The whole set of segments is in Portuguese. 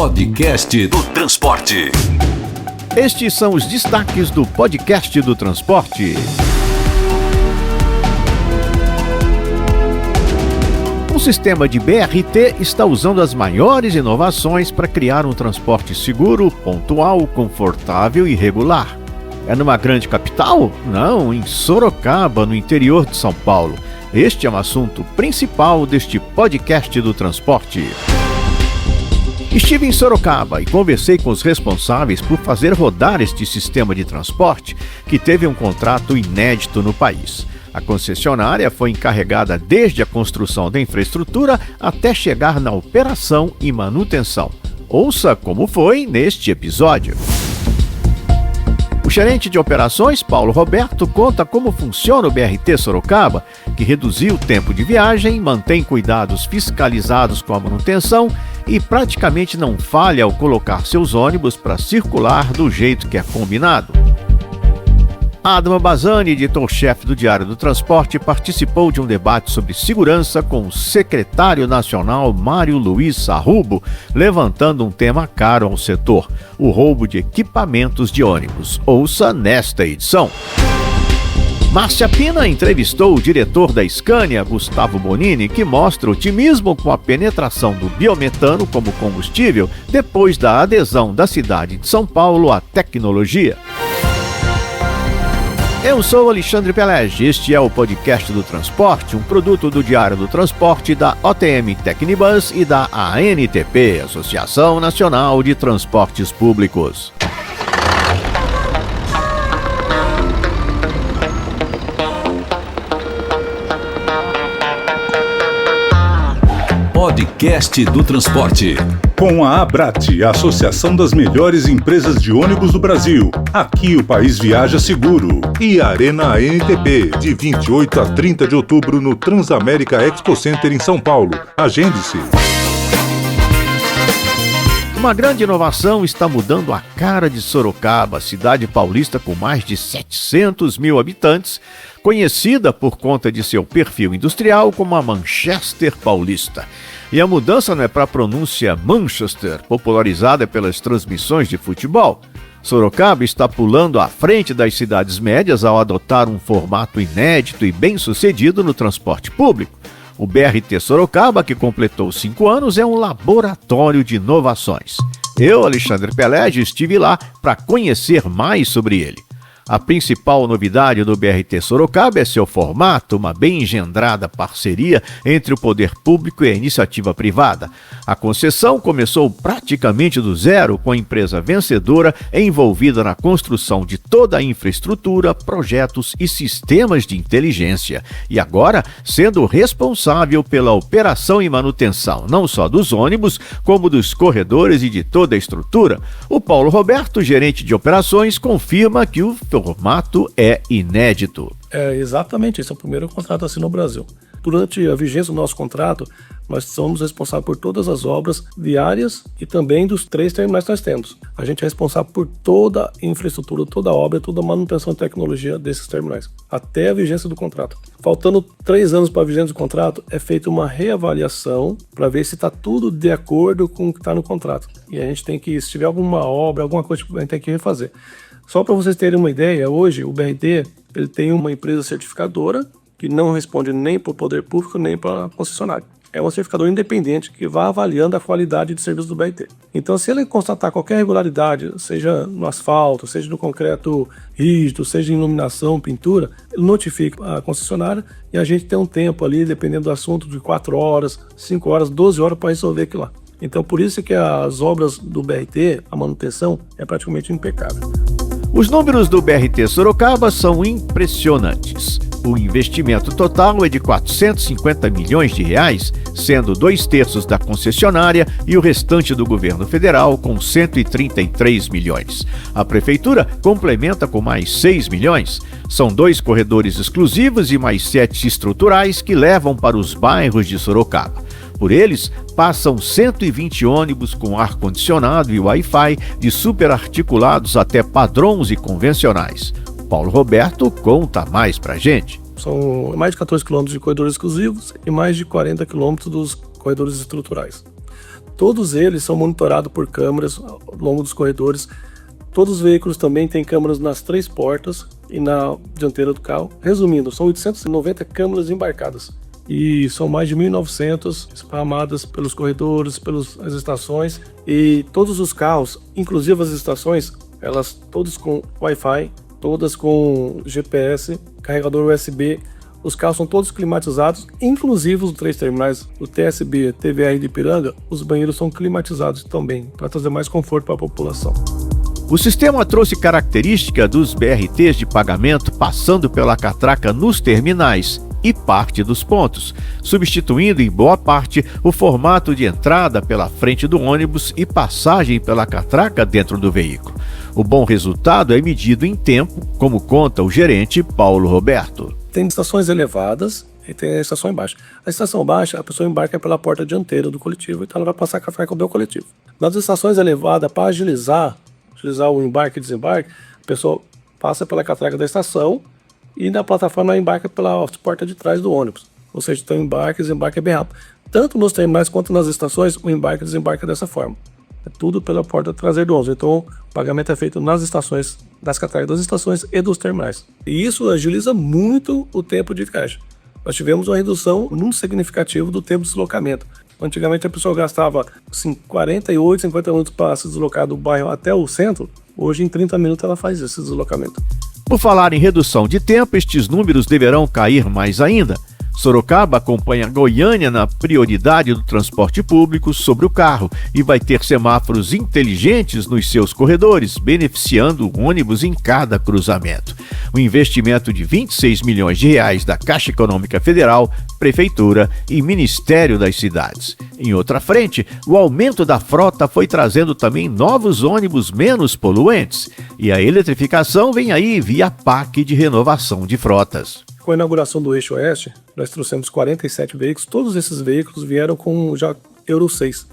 Podcast do Transporte. Estes são os destaques do Podcast do Transporte. O sistema de BRT está usando as maiores inovações para criar um transporte seguro, pontual, confortável e regular. É numa grande capital? Não, em Sorocaba, no interior de São Paulo. Este é o assunto principal deste Podcast do Transporte. Estive em Sorocaba e conversei com os responsáveis por fazer rodar este sistema de transporte que teve um contrato inédito no país. A concessionária foi encarregada desde a construção da infraestrutura até chegar na operação e manutenção. Ouça como foi neste episódio. O gerente de operações, Paulo Roberto, conta como funciona o BRT Sorocaba, que reduziu o tempo de viagem, mantém cuidados fiscalizados com a manutenção e praticamente não falha ao colocar seus ônibus para circular do jeito que é combinado. Adama Bazani, editor-chefe do Diário do Transporte, participou de um debate sobre segurança com o secretário nacional Mário Luiz Sarrubo, levantando um tema caro ao setor: o roubo de equipamentos de ônibus. Ouça nesta edição. Márcia Pina entrevistou o diretor da Scania, Gustavo Bonini, que mostra otimismo com a penetração do biometano como combustível depois da adesão da cidade de São Paulo à tecnologia. Eu sou Alexandre Pelege, este é o Podcast do Transporte, um produto do Diário do Transporte, da OTM Tecnibus e da ANTP, Associação Nacional de Transportes Públicos. Podcast do Transporte. Com a Abrat, a Associação das Melhores Empresas de Ônibus do Brasil. Aqui o país viaja seguro. E a Arena ANTP, de 28 a 30 de outubro no Transamérica Expo Center em São Paulo. Agende-se. Uma grande inovação está mudando a cara de Sorocaba, cidade paulista com mais de 700 mil habitantes, conhecida por conta de seu perfil industrial como a Manchester Paulista. E a mudança não é para a pronúncia Manchester, popularizada pelas transmissões de futebol. Sorocaba está pulando à frente das cidades médias ao adotar um formato inédito e bem-sucedido no transporte público. O BRT Sorocaba, que completou 5 anos, é um laboratório de inovações. Eu, Alexandre Pelege, estive lá para conhecer mais sobre ele. A principal novidade do BRT Sorocaba é seu formato, uma bem engendrada parceria entre o poder público e a iniciativa privada. A concessão começou praticamente do zero, com a empresa vencedora envolvida na construção de toda a infraestrutura, projetos e sistemas de inteligência. E agora, sendo responsável pela operação e manutenção, não só dos ônibus, como dos corredores e de toda a estrutura, o Paulo Roberto, gerente de operações, confirma que o formato é inédito. Exatamente, esse é o primeiro contrato assim no Brasil. Durante a vigência do nosso contrato, nós somos responsáveis por todas as obras viárias e também dos 3 terminais que nós temos. A gente é responsável por toda a infraestrutura, toda a obra, toda a manutenção e tecnologia desses terminais, até a vigência do contrato. Faltando 3 anos para a vigência do contrato, é feita uma reavaliação para ver se está tudo de acordo com o que está no contrato. E a gente tem que, se tiver alguma obra, alguma coisa, a gente tem que refazer. Só para vocês terem uma ideia, hoje o BRT ele tem uma empresa certificadora que não responde nem para o poder público nem para a concessionária. É uma certificadora independente que vai avaliando a qualidade de serviço do BRT. Então, se ele constatar qualquer irregularidade, seja no asfalto, seja no concreto rígido, seja em iluminação, pintura, ele notifica a concessionária e a gente tem um tempo ali, dependendo do assunto, de 4 horas, 5 horas, 12 horas para resolver aquilo lá. Então, por isso que as obras do BRT, a manutenção, é praticamente impecável. Os números do BRT Sorocaba são impressionantes. O investimento total é de 450 milhões de reais, sendo 2/3 da concessionária e o restante do governo federal, com 133 milhões. A prefeitura complementa com mais 6 milhões. São 2 corredores exclusivos e mais 7 estruturais que levam para os bairros de Sorocaba. Por eles, passam 120 ônibus com ar-condicionado e Wi-Fi, de superarticulados até padrões e convencionais. Paulo Roberto conta mais pra gente. São mais de 14 quilômetros de corredores exclusivos e mais de 40 quilômetros dos corredores estruturais. Todos eles são monitorados por câmeras ao longo dos corredores. Todos os veículos também têm câmeras nas 3 portas e na dianteira do carro. Resumindo, são 890 câmeras embarcadas e são mais de 1.900 esparramadas pelos corredores, pelas estações, e todos os carros, inclusive as estações, elas todas com Wi-Fi, todas com GPS, carregador USB. Os carros são todos climatizados, inclusive os 3 terminais, o TSB, TVR de Ipiranga, os banheiros são climatizados também, para trazer mais conforto para a população. O sistema trouxe característica dos BRTs de pagamento passando pela catraca nos terminais e parte dos pontos, substituindo em boa parte o formato de entrada pela frente do ônibus e passagem pela catraca dentro do veículo. O bom resultado é medido em tempo, como conta o gerente Paulo Roberto. Tem estações elevadas e tem a estação baixa. A estação baixa, a pessoa embarca pela porta dianteira do coletivo, então ela vai passar a catraca do coletivo. Nas estações elevadas, para agilizar o embarque e desembarque, a pessoa passa pela catraca da estação e na plataforma embarca pela porta de trás do ônibus. Ou seja, então embarque e desembarque é bem rápido. Tanto nos terminais quanto nas estações, o embarque e desembarque é dessa forma. É tudo pela porta traseira do ônibus. Então o pagamento é feito nas estações, das catracas das estações e dos terminais. E isso agiliza muito o tempo de caixa. Nós tivemos uma redução muito significativa do tempo de deslocamento. Antigamente a pessoa gastava 48, 50 minutos para se deslocar do bairro até o centro. Hoje em 30 minutos ela faz esse deslocamento. Por falar em redução de tempo, estes números deverão cair mais ainda. Sorocaba acompanha Goiânia na prioridade do transporte público sobre o carro e vai ter semáforos inteligentes nos seus corredores, beneficiando o ônibus em cada cruzamento. O investimento de R$26 milhões da Caixa Econômica Federal, Prefeitura e Ministério das Cidades. Em outra frente, o aumento da frota foi trazendo também novos ônibus menos poluentes. E a eletrificação vem aí via PAC de renovação de frotas. Com a inauguração do Eixo Oeste, nós trouxemos 47 veículos. Todos esses veículos vieram com já Euro 6,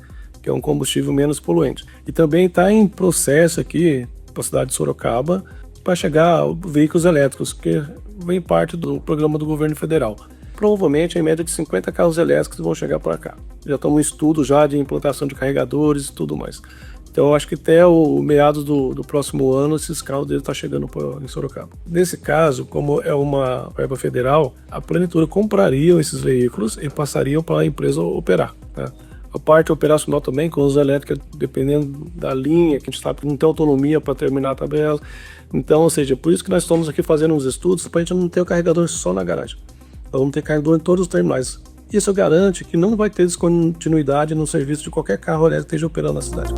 que é um combustível menos poluente. E também está em processo aqui, para a cidade de Sorocaba, para chegar veículos elétricos, que vem parte do programa do governo federal. Provavelmente, em média de 50 carros elétricos vão chegar para cá. Já estamos em estudo já de implantação de carregadores e tudo mais. Então, eu acho que até o meados do próximo ano, esses carros devem estar chegando em Sorocaba. Nesse caso, como é uma verba federal, a Plenitura compraria esses veículos e passariam para a empresa operar, né? A parte operacional também, com os elétricos, dependendo da linha, que a gente sabe que não tem autonomia para terminar a tabela. Então, ou seja, por isso que nós estamos aqui fazendo uns estudos, para a gente não ter o carregador só na garagem. Nós vamos ter carregador em todos os terminais. Isso garante que não vai ter descontinuidade no serviço de qualquer carro elétrico que esteja operando na cidade.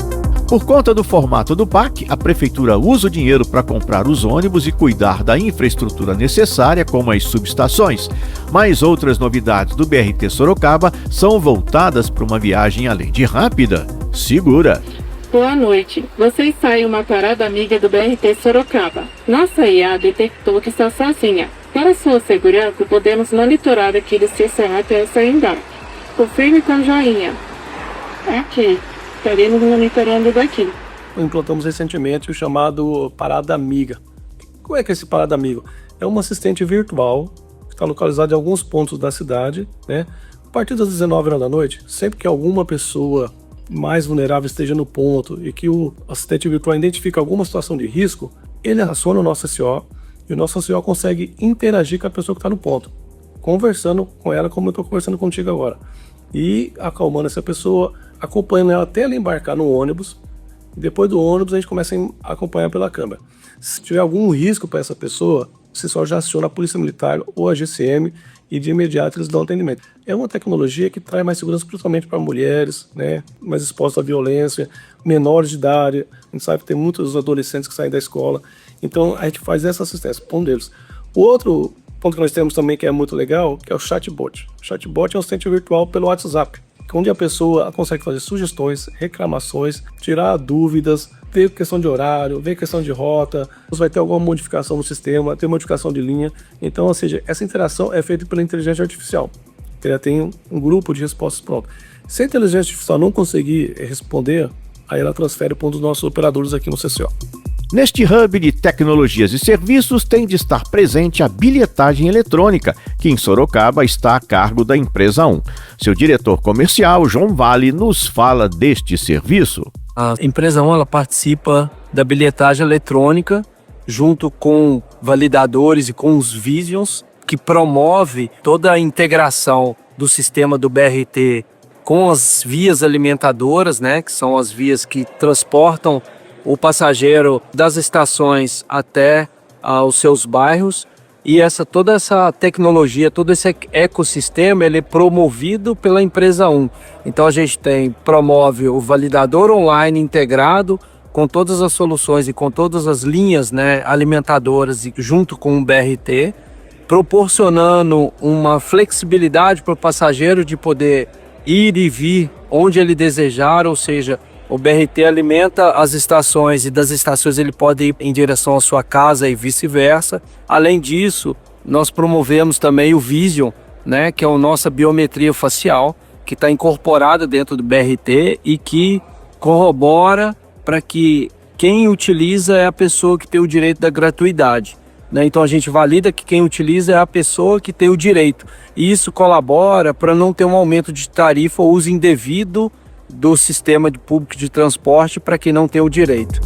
Por conta do formato do PAC, a Prefeitura usa o dinheiro para comprar os ônibus e cuidar da infraestrutura necessária, como as subestações. Mas outras novidades do BRT Sorocaba são voltadas para uma viagem, além de rápida, segura. Boa noite. Você está em uma parada amiga do BRT Sorocaba. Nossa IA detectou que está sozinha. Para sua segurança, podemos monitorar aquele sistema até essa embarque. Confirme com joinha. Ok. Estaremos monitorando daqui. Implantamos recentemente o chamado Parada Amiga. Como é que é esse Parada Amigo? É uma assistente virtual que está localizada em alguns pontos da cidade, né? A partir das 19 horas da noite, sempre que alguma pessoa mais vulnerável esteja no ponto e que o assistente virtual identifica alguma situação de risco, ele aciona o nosso SO e o nosso SO consegue interagir com a pessoa que está no ponto, conversando com ela como eu estou conversando contigo agora, e acalmando essa pessoa, acompanhando ela até ela embarcar no ônibus. Depois do ônibus a gente começa a acompanhar pela câmera. Se tiver algum risco para essa pessoa, você só já aciona a Polícia Militar ou a GCM e de imediato eles dão atendimento. É uma tecnologia que traz mais segurança principalmente para mulheres, né, mais expostas à violência, menores de idade. A gente sabe que tem muitos adolescentes que saem da escola. Então a gente faz essa assistência, um deles. O outro ponto que nós temos também que é muito legal, que é o chatbot. O chatbot é um assistente virtual pelo WhatsApp, onde a pessoa consegue fazer sugestões, reclamações, tirar dúvidas, ver questão de horário, ver questão de rota, vai ter alguma modificação no sistema, ter modificação de linha. Então, ou seja, essa interação é feita pela inteligência artificial. Ela tem um grupo de respostas pronto. Se a inteligência artificial não conseguir responder, aí ela transfere para um dos nossos operadores aqui no CCO. Neste hub de tecnologias e serviços tem de estar presente a bilhetagem eletrônica, que em Sorocaba está a cargo da Empresa 1. Seu diretor comercial, João Vale, nos fala deste serviço. A Empresa 1 ela participa da bilhetagem eletrônica junto com validadores e com os Visions, que promove toda a integração do sistema do BRT com as vias alimentadoras, né, que são as vias que transportam o passageiro das estações até os seus bairros. E toda essa tecnologia, todo esse ecossistema, ele é promovido pela Empresa 1. Então a gente promove o validador online integrado com todas as soluções e com todas as linhas, né, alimentadoras e junto com o BRT, proporcionando uma flexibilidade para o passageiro de poder ir e vir onde ele desejar, ou seja, o BRT alimenta as estações e das estações ele pode ir em direção à sua casa e vice-versa. Além disso, nós promovemos também o Vision, né, que é a nossa biometria facial, que está incorporada dentro do BRT e que corrobora para que quem utiliza é a pessoa que tem o direito da gratuidade, né? Então a gente valida que quem utiliza é a pessoa que tem o direito. E isso colabora para não ter um aumento de tarifa ou uso indevido do sistema público de transporte para quem não tem o direito.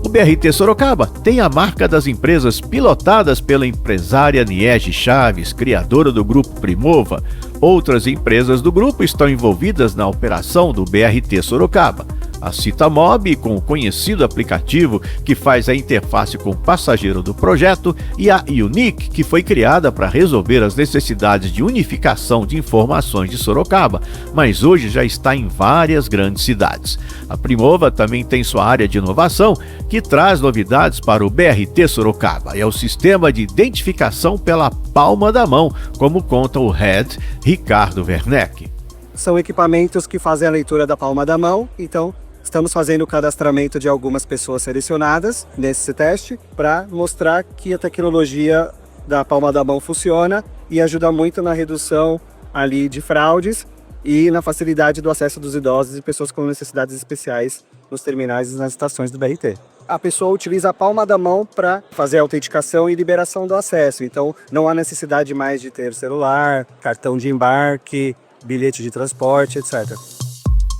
O BRT Sorocaba tem a marca das empresas pilotadas pela empresária Niege Chaves, criadora do Grupo Primova. Outras empresas do grupo estão envolvidas na operação do BRT Sorocaba. A Citamob, com o conhecido aplicativo que faz a interface com o passageiro do projeto, e a Unique, que foi criada para resolver as necessidades de unificação de informações de Sorocaba, mas hoje já está em várias grandes cidades. A Primova também tem sua área de inovação, que traz novidades para o BRT Sorocaba. É o sistema de identificação pela palma da mão, como conta o head Ricardo Werneck. São equipamentos que fazem a leitura da palma da mão, então estamos fazendo o cadastramento de algumas pessoas selecionadas nesse teste para mostrar que a tecnologia da palma da mão funciona e ajuda muito na redução ali de fraudes e na facilidade do acesso dos idosos e pessoas com necessidades especiais nos terminais e nas estações do BRT. A pessoa utiliza a palma da mão para fazer a autenticação e liberação do acesso, então não há necessidade mais de ter celular, cartão de embarque, bilhete de transporte, etc.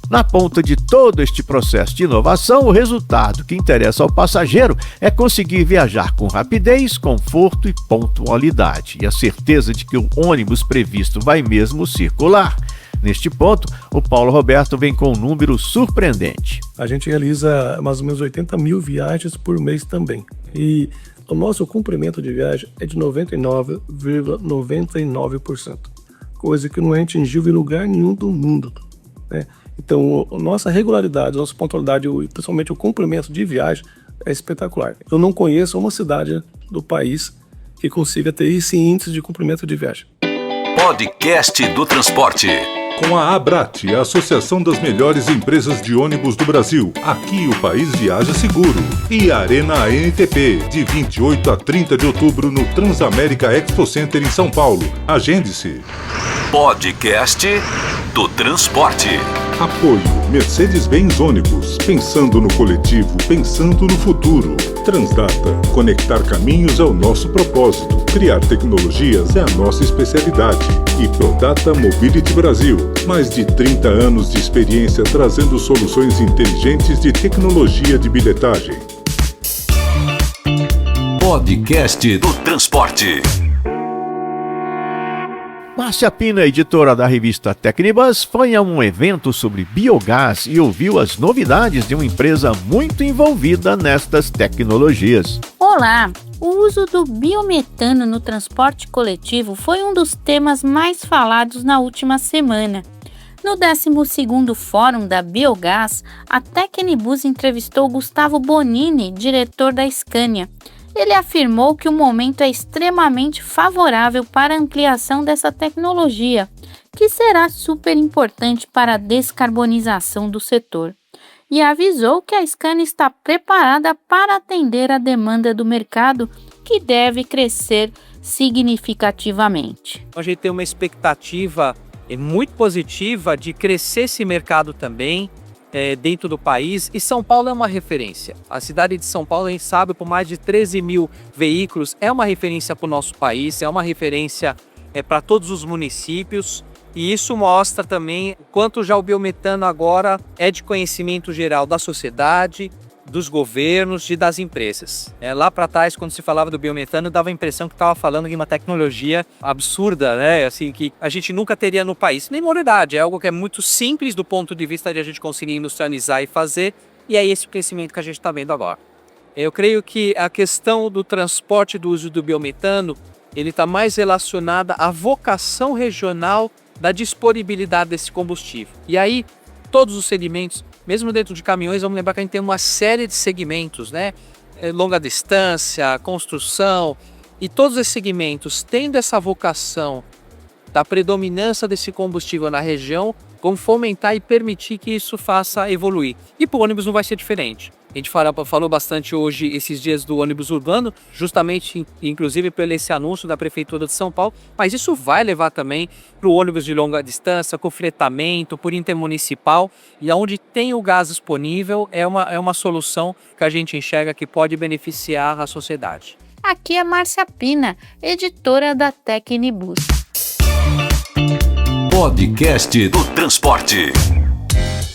Na ponta de todo este processo de inovação, o resultado que interessa ao passageiro é conseguir viajar com rapidez, conforto e pontualidade, e a certeza de que o ônibus previsto vai mesmo circular. Neste ponto, o Paulo Roberto vem com um número surpreendente. A gente realiza mais ou menos 80 mil viagens por mês também. E o nosso comprimento de viagem é de 99,99%, coisa que não é atingível em lugar nenhum do mundo, né? Então, a nossa regularidade, a nossa pontualidade, principalmente o comprimento de viagem, é espetacular. Eu não conheço uma cidade do país que consiga ter esse índice de comprimento de viagem. Podcast do Transporte. Com a Abrat, a Associação das Melhores Empresas de Ônibus do Brasil. Aqui o país viaja seguro. E a Arena ANTP, de 28 a 30 de outubro no Transamérica Expo Center em São Paulo. Agende-se. Podcast do Transporte. Apoio Mercedes-Benz Ônibus. Pensando no coletivo, pensando no futuro. Transdata. Conectar caminhos é o nosso propósito. Criar tecnologias é a nossa especialidade. E Prodata Mobility Brasil. Mais de 30 anos de experiência trazendo soluções inteligentes de tecnologia de bilhetagem. Podcast do Transporte. Márcia Pina, editora da revista Tecnibus, foi a um evento sobre biogás e ouviu as novidades de uma empresa muito envolvida nestas tecnologias. Olá! O uso do biometano no transporte coletivo foi um dos temas mais falados na última semana. No 12º Fórum da Biogás, a Tecnibus entrevistou Gustavo Bonini, diretor da Scania. Ele afirmou que o momento é extremamente favorável para a ampliação dessa tecnologia, que será super importante para a descarbonização do setor. E avisou que a Scania está preparada para atender a demanda do mercado, que deve crescer significativamente. A gente tem uma expectativa muito positiva de crescer esse mercado também. dentro do país, e São Paulo é uma referência. A cidade de São Paulo, a gente sabe, por mais de 13 mil veículos, é uma referência para o nosso país, é uma referência para todos os municípios, e isso mostra também o quanto já o biometano agora é de conhecimento geral da sociedade, dos governos e das empresas. Lá para trás, quando se falava do biometano, dava a impressão que estava falando de uma tecnologia absurda, né? Assim, que a gente nunca teria no país. Nem novidade, é algo que é muito simples do ponto de vista de a gente conseguir industrializar e fazer, e é esse o crescimento que a gente está vendo agora. Eu creio que a questão do transporte do uso do biometano, ele está mais relacionada à vocação regional da disponibilidade desse combustível. E aí, todos os segmentos, mesmo dentro de caminhões, vamos lembrar que a gente tem uma série de segmentos, né? Longa distância, construção, e todos esses segmentos tendo essa vocação da predominância desse combustível na região, vão fomentar e permitir que isso faça evoluir. E para o ônibus não vai ser diferente. A gente falou bastante hoje, esses dias, do ônibus urbano, justamente, inclusive, pelo esse anúncio da Prefeitura de São Paulo, mas isso vai levar também para o ônibus de longa distância, com fretamento, por intermunicipal, e onde tem o gás disponível, é uma solução que a gente enxerga que pode beneficiar a sociedade. Aqui é Márcia Pina, editora da Tecnibus. Podcast do Transporte.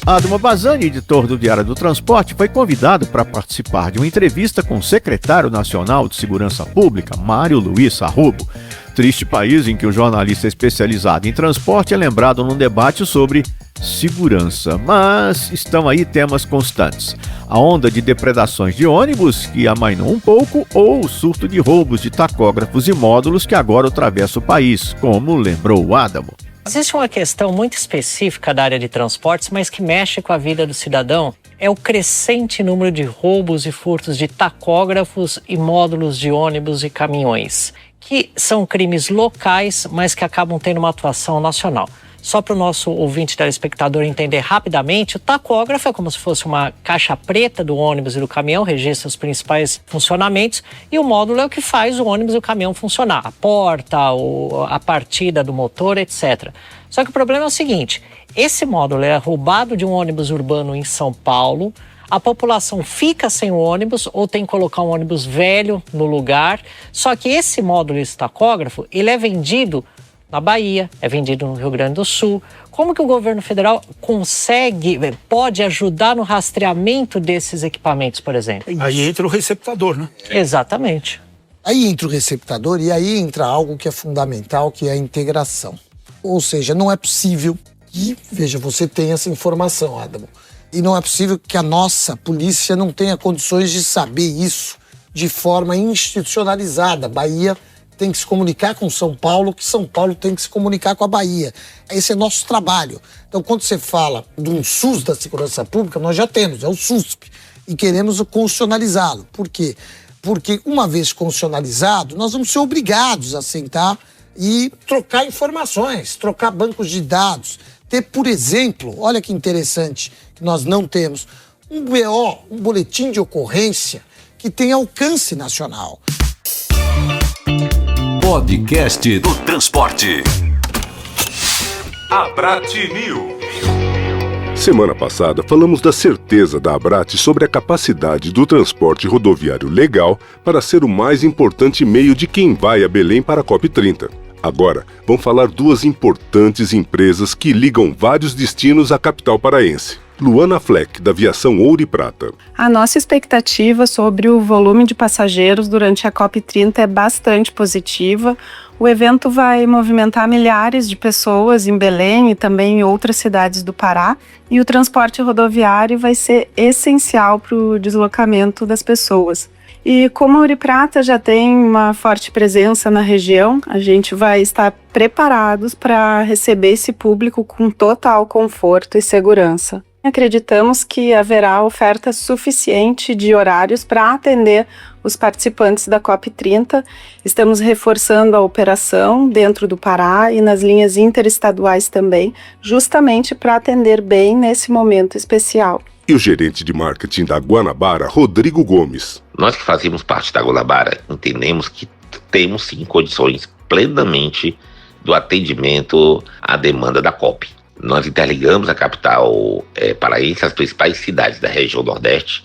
Adamo Bazzani, editor do Diário do Transporte, foi convidado para participar de uma entrevista com o secretário nacional de Segurança Pública, Mário Luiz Sarrubo. Triste país em que o jornalista especializado em transporte é lembrado num debate sobre segurança. Mas estão aí temas constantes. A onda de depredações de ônibus, que amainou um pouco, ou o surto de roubos de tacógrafos e módulos que agora atravessa o país, como lembrou o Adamo. Existe uma questão muito específica da área de transportes, mas que mexe com a vida do cidadão. É o crescente número de roubos e furtos de tacógrafos e módulos de ônibus e caminhões, que são crimes locais, mas que acabam tendo uma atuação nacional. Só para o nosso ouvinte telespectador entender rapidamente, o tacógrafo é como se fosse uma caixa preta do ônibus e do caminhão, registra os principais funcionamentos, e o módulo é o que faz o ônibus e o caminhão funcionar, a porta, a partida do motor, etc. Só que o problema é o seguinte, esse módulo é roubado de um ônibus urbano em São Paulo, a população fica sem o ônibus ou tem que colocar um ônibus velho no lugar, só que esse módulo, esse tacógrafo, ele é vendido na Bahia, é vendido no Rio Grande do Sul. Como que o governo federal pode ajudar no rastreamento desses equipamentos, por exemplo? Aí entra o receptador, né? Exatamente. Aí entra o receptador e aí entra algo que é fundamental, que é a integração. Ou seja, não é possível que, veja, você tenha essa informação, Adamo. E não é possível que a nossa polícia não tenha condições de saber isso de forma institucionalizada. Bahia tem que se comunicar com São Paulo, que São Paulo tem que se comunicar com a Bahia. Esse é nosso trabalho. Então, quando você fala de um SUS da Segurança Pública, nós já temos, é o SUSP, e queremos constitucionalizá-lo. Por quê? Porque, uma vez constitucionalizado, nós vamos ser obrigados a sentar e trocar informações, trocar bancos de dados, ter, por exemplo, olha que interessante, que nós não temos, um BO, um boletim de ocorrência, que tem alcance nacional. Podcast do Transporte. Abrat News. Semana passada falamos da certeza da Abrat sobre a capacidade do transporte rodoviário legal para ser o mais importante meio de quem vai a Belém para a COP30. Agora, vamos falar duas importantes empresas que ligam vários destinos à capital paraense. Luana Fleck, da Aviação Ouro e Prata. A nossa expectativa sobre o volume de passageiros durante a COP30 é bastante positiva. O evento vai movimentar milhares de pessoas em Belém e também em outras cidades do Pará. E o transporte rodoviário vai ser essencial para o deslocamento das pessoas. E como a Ouro e Prata já tem uma forte presença na região, a gente vai estar preparados para receber esse público com total conforto e segurança. Acreditamos que haverá oferta suficiente de horários para atender os participantes da COP30. Estamos reforçando a operação dentro do Pará e nas linhas interestaduais também, justamente para atender bem nesse momento especial. E o gerente de marketing da Guanabara, Rodrigo Gomes. Nós que fazemos parte da Guanabara entendemos que temos sim condições plenamente do atendimento à demanda da COP. Nós interligamos a capital paraense às principais cidades da região Nordeste.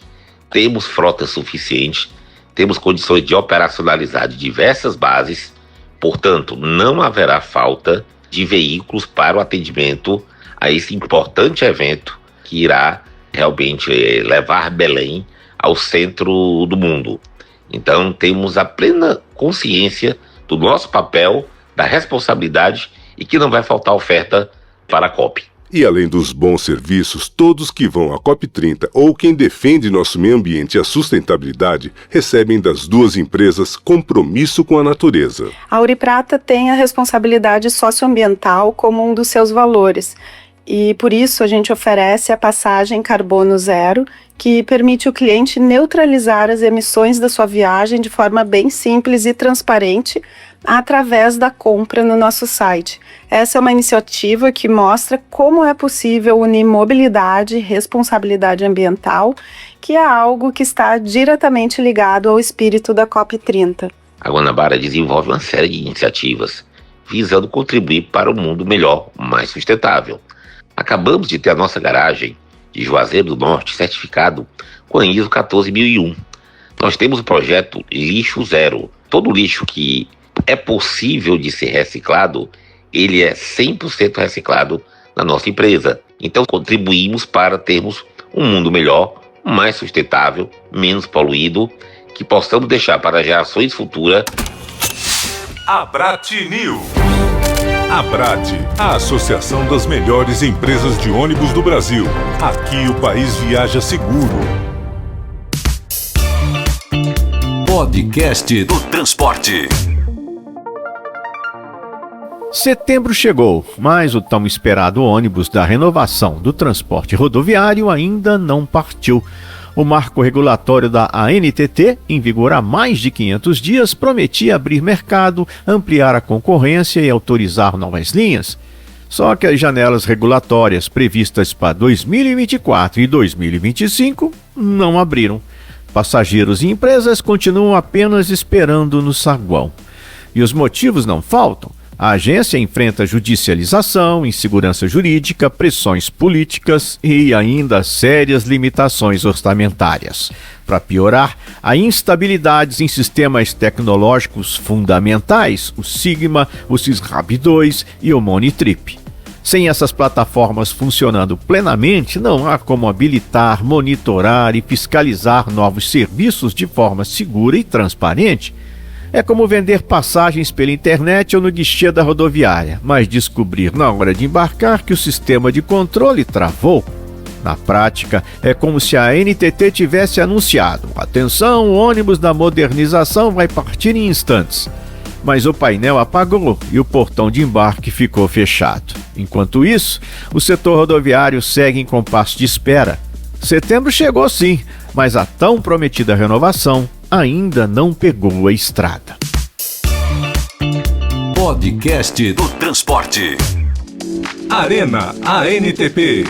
Temos frota suficiente, temos condições de operacionalizar diversas bases, portanto, não haverá falta de veículos para o atendimento a esse importante evento que irá realmente levar Belém ao centro do mundo. Então, temos a plena consciência do nosso papel, da responsabilidade e que não vai faltar oferta para a COP. E além dos bons serviços, todos que vão à COP30 ou quem defende nosso meio ambiente e a sustentabilidade recebem das duas empresas compromisso com a natureza. A Ouro e Prata tem a responsabilidade socioambiental como um dos seus valores. E por isso a gente oferece a passagem Carbono Zero, que permite o cliente neutralizar as emissões da sua viagem de forma bem simples e transparente através da compra no nosso site. Essa é uma iniciativa que mostra como é possível unir mobilidade e responsabilidade ambiental, que é algo que está diretamente ligado ao espírito da COP30. A Guanabara desenvolve uma série de iniciativas visando contribuir para um mundo melhor, mais sustentável. Acabamos de ter a nossa garagem de Juazeiro do Norte certificado com a ISO 14001. Nós temos o projeto Lixo Zero. Todo lixo que é possível de ser reciclado, ele é 100% reciclado na nossa empresa. Então contribuímos para termos um mundo melhor, mais sustentável, menos poluído, que possamos deixar para gerações futuras. Abrat News. Abrat, a associação das melhores empresas de ônibus do Brasil. Aqui o país viaja seguro. Podcast do Transporte. Setembro chegou, mas o tão esperado ônibus da renovação do transporte rodoviário ainda não partiu. O marco regulatório da ANTT, em vigor há mais de 500 dias, prometia abrir mercado, ampliar a concorrência e autorizar novas linhas. Só que as janelas regulatórias previstas para 2024 e 2025 não abriram. Passageiros e empresas continuam apenas esperando no saguão. E os motivos não faltam. A agência enfrenta judicialização, insegurança jurídica, pressões políticas e ainda sérias limitações orçamentárias. Para piorar, há instabilidades em sistemas tecnológicos fundamentais, o Sigma, o SysRab2 e o Monitrip. Sem essas plataformas funcionando plenamente, não há como habilitar, monitorar e fiscalizar novos serviços de forma segura e transparente. É como vender passagens pela internet ou no guichê da rodoviária, mas descobrir na hora de embarcar que o sistema de controle travou. Na prática, é como se a ANTT tivesse anunciado: atenção, o ônibus da modernização vai partir em instantes. Mas o painel apagou e o portão de embarque ficou fechado. Enquanto isso, o setor rodoviário segue em compasso de espera. Setembro chegou sim, mas a tão prometida renovação ainda não pegou a estrada. Podcast do Transporte. Arena ANTP.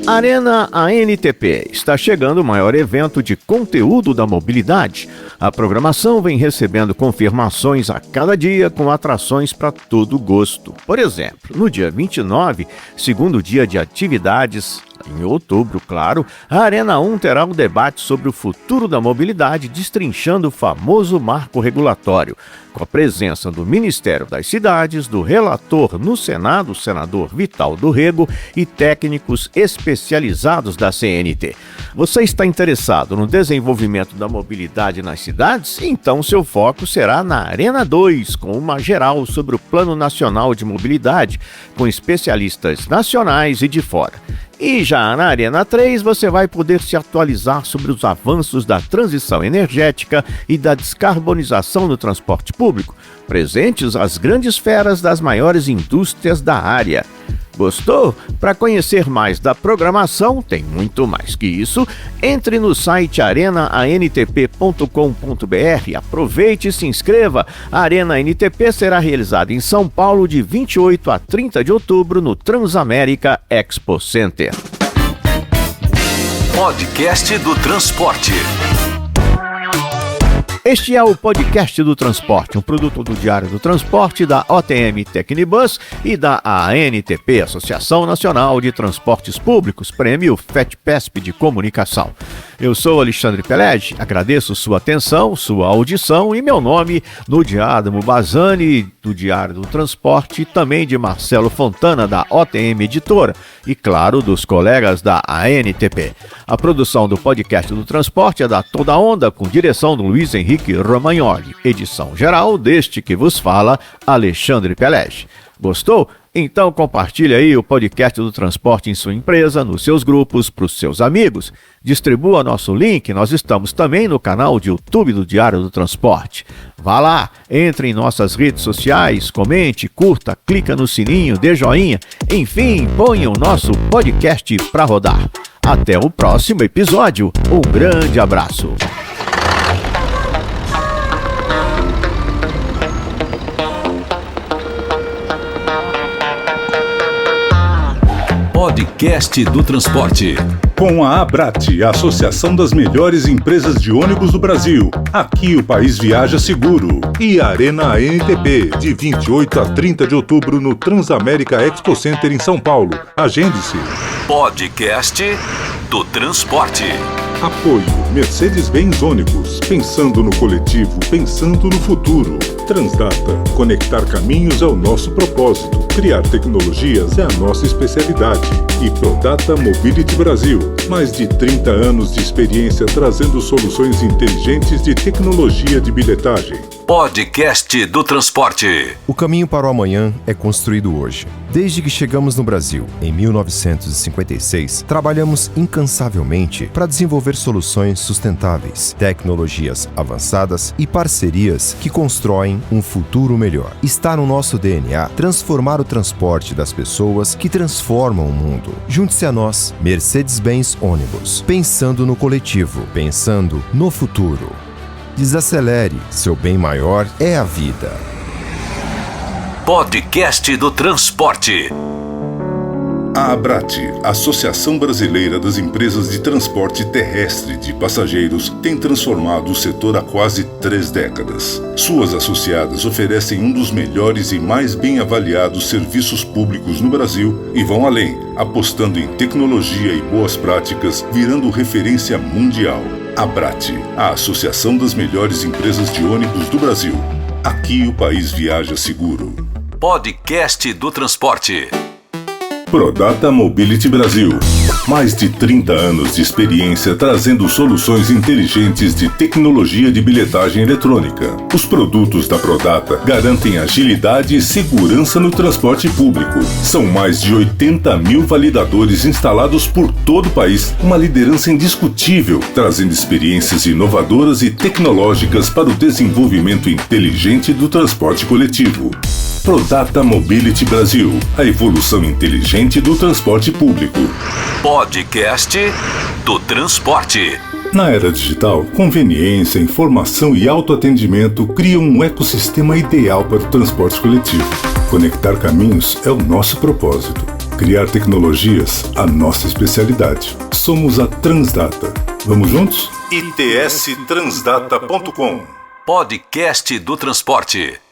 Arena ANTP. Está chegando o maior evento de conteúdo da mobilidade. A programação vem recebendo confirmações a cada dia com atrações para todo gosto. Por exemplo, no dia 29, segundo dia de atividades, em outubro, claro, a Arena 1 terá um debate sobre o futuro da mobilidade, destrinchando o famoso marco regulatório, com a presença do Ministério das Cidades, do relator no Senado, o senador Vital do Rego, e técnicos especializados da CNT. Você está interessado no desenvolvimento da mobilidade nas cidades? Então seu foco será na Arena 2, com uma geral sobre o Plano Nacional de Mobilidade, com especialistas nacionais e de fora. E já na Arena 3 você vai poder se atualizar sobre os avanços da transição energética e da descarbonização do transporte público, presentes as grandes feras das maiores indústrias da área. Gostou? Para conhecer mais da programação, tem muito mais que isso, entre no site arenaantp.com.br, aproveite e se inscreva. A Arena ANTP será realizada em São Paulo de 28 a 30 de outubro no Transamérica Expo Center. Podcast do Transporte. Este é o podcast do transporte, um produto do Diário do Transporte, da OTM Tecnibus e da ANTP, Associação Nacional de Transportes Públicos, prêmio FETPESP de Comunicação. Eu sou Alexandre Pelleggi, agradeço sua atenção, sua audição e meu nome no de Adamo Bazzani, do Diário do Transporte, e também de Marcelo Fontana, da OTM Editora, e claro, dos colegas da ANTP. A produção do podcast do transporte é da Toda Onda, com direção do Luiz Henrique Romagnoli. Edição geral deste que vos fala, Alexandre Pelleggi. Gostou? Então compartilhe aí o podcast do transporte em sua empresa, nos seus grupos, para os seus amigos. Distribua nosso link, nós estamos também no canal de YouTube do Diário do Transporte. Vá lá, entre em nossas redes sociais, comente, curta, clica no sininho, dê joinha, enfim, ponha o nosso podcast para rodar. Até o próximo episódio, um grande abraço. Podcast do Transporte. Com a Abrat, a Associação das Melhores Empresas de Ônibus do Brasil. Aqui o país viaja seguro. E a Arena ANTP, de 28 a 30 de outubro no Transamérica Expo Center em São Paulo. Agende-se. Podcast do Transporte. Apoio Mercedes-Benz Ônibus. Pensando no coletivo, pensando no futuro. Transdata. Conectar caminhos é o nosso propósito. Criar tecnologias é a nossa especialidade. E Prodata Mobility Brasil. Mais de 30 anos de experiência trazendo soluções inteligentes de tecnologia de bilhetagem. Podcast do Transporte. O caminho para o amanhã é construído hoje. Desde que chegamos no Brasil, em 1956, trabalhamos incansavelmente para desenvolver soluções sustentáveis, tecnologias avançadas e parcerias que constroem um futuro melhor. Está no nosso DNA transformar o transporte das pessoas que transformam o mundo. Junte-se a nós, Mercedes-Benz Ônibus. Pensando no coletivo, pensando no futuro. Desacelere, seu bem maior é a vida. Podcast do Transporte. A Abrat, Associação Brasileira das Empresas de Transporte Terrestre de Passageiros, tem transformado o setor há quase 3 décadas. Suas associadas oferecem um dos melhores e mais bem avaliados serviços públicos no Brasil e vão além, apostando em tecnologia e boas práticas, virando referência mundial. Abrat, a Associação das Melhores Empresas de Ônibus do Brasil. Aqui o país viaja seguro. Podcast do Transporte. Prodata Mobility Brasil. Mais de 30 anos de experiência trazendo soluções inteligentes de tecnologia de bilhetagem eletrônica. Os produtos da Prodata garantem agilidade e segurança no transporte público. São mais de 80 mil validadores instalados por todo o país, uma liderança indiscutível, trazendo experiências inovadoras e tecnológicas para o desenvolvimento inteligente do transporte coletivo. Prodata Mobility Brasil, a evolução inteligente do transporte público. Podcast do Transporte. Na era digital, conveniência, informação e autoatendimento criam um ecossistema ideal para o transporte coletivo. Conectar caminhos é o nosso propósito. Criar tecnologias, a nossa especialidade. Somos a Transdata. Vamos juntos? itstransdata.com. Podcast do Transporte.